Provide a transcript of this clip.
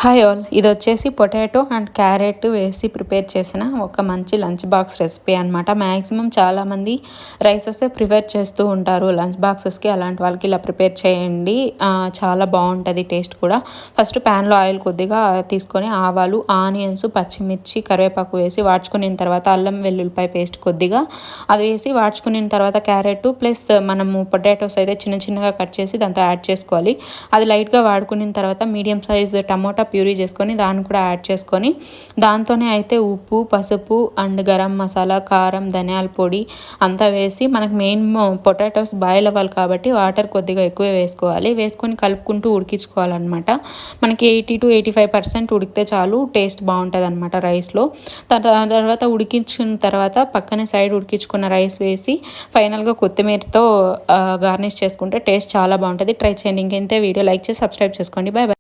Hi all, ఇది వచ్చేసి potato and carrot వేసి ప్రిపేర్ చేసిన ఒక మంచి లంచ్ బాక్స్ రెసిపీ అనమాట. మ్యాక్సిమం చాలామంది రైసెసే ప్రిపేర్ చేస్తూ ఉంటారు లంచ్ బాక్సెస్కి. అలాంటి వాళ్ళకి ఇలా ప్రిపేర్ చేయండి, చాలా బాగుంటుంది టేస్ట్ కూడా. ఫస్ట్ ప్యాన్లో ఆయిల్ కొద్దిగా తీసుకొని ఆవాలు, ఆనియన్స్, పచ్చిమిర్చి, కరివేపాకు వేసి వాడ్చుకున్న తర్వాత అల్లం వెల్లుల్లిపాయ పేస్ట్ కొద్దిగా అది వేసి వాడ్చుకున్న తర్వాత క్యారెట్ ప్లస్ మనము పొటాటోస్ అయితే చిన్న చిన్నగా కట్ చేసి దాంతో యాడ్ చేసుకోవాలి. అది లైట్గా వాడుకున్న తర్వాత మీడియం సైజ్ టమోటా ప్యూరీ చేసుకొని దాన్ని కూడా యాడ్ చేసుకొని దాంతోనే అయితే ఉప్పు, పసుపు అండ్ గరం మసాలా, కారం, ధనియాల పొడి అంతా వేసి మనకు మెయిన్ పొటాటోస్ బాయిల్ అవ్వాలి కాబట్టి వాటర్ కొద్దిగా ఎక్కువ వేసుకోవాలి. వేసుకొని కలుపుకుంటూ ఉడికించుకోవాలన్నమాట. మనకి 80 to 85% ఉడికితే చాలు, టేస్ట్ బాగుంటుంది అనమాట రైస్లో. తర్వాత ఉడికించిన తర్వాత పక్కనే సైడ్ ఉడికించుకున్న రైస్ వేసి ఫైనల్గా కొత్తిమీరతో గార్నిష్ చేసుకుంటే టేస్ట్ చాలా బాగుంటుంది. ట్రై చేయండి. ఇంకెంతే వీడియో లైక్ చేసి సబ్స్క్రైబ్ చేసుకోండి. Bye bye.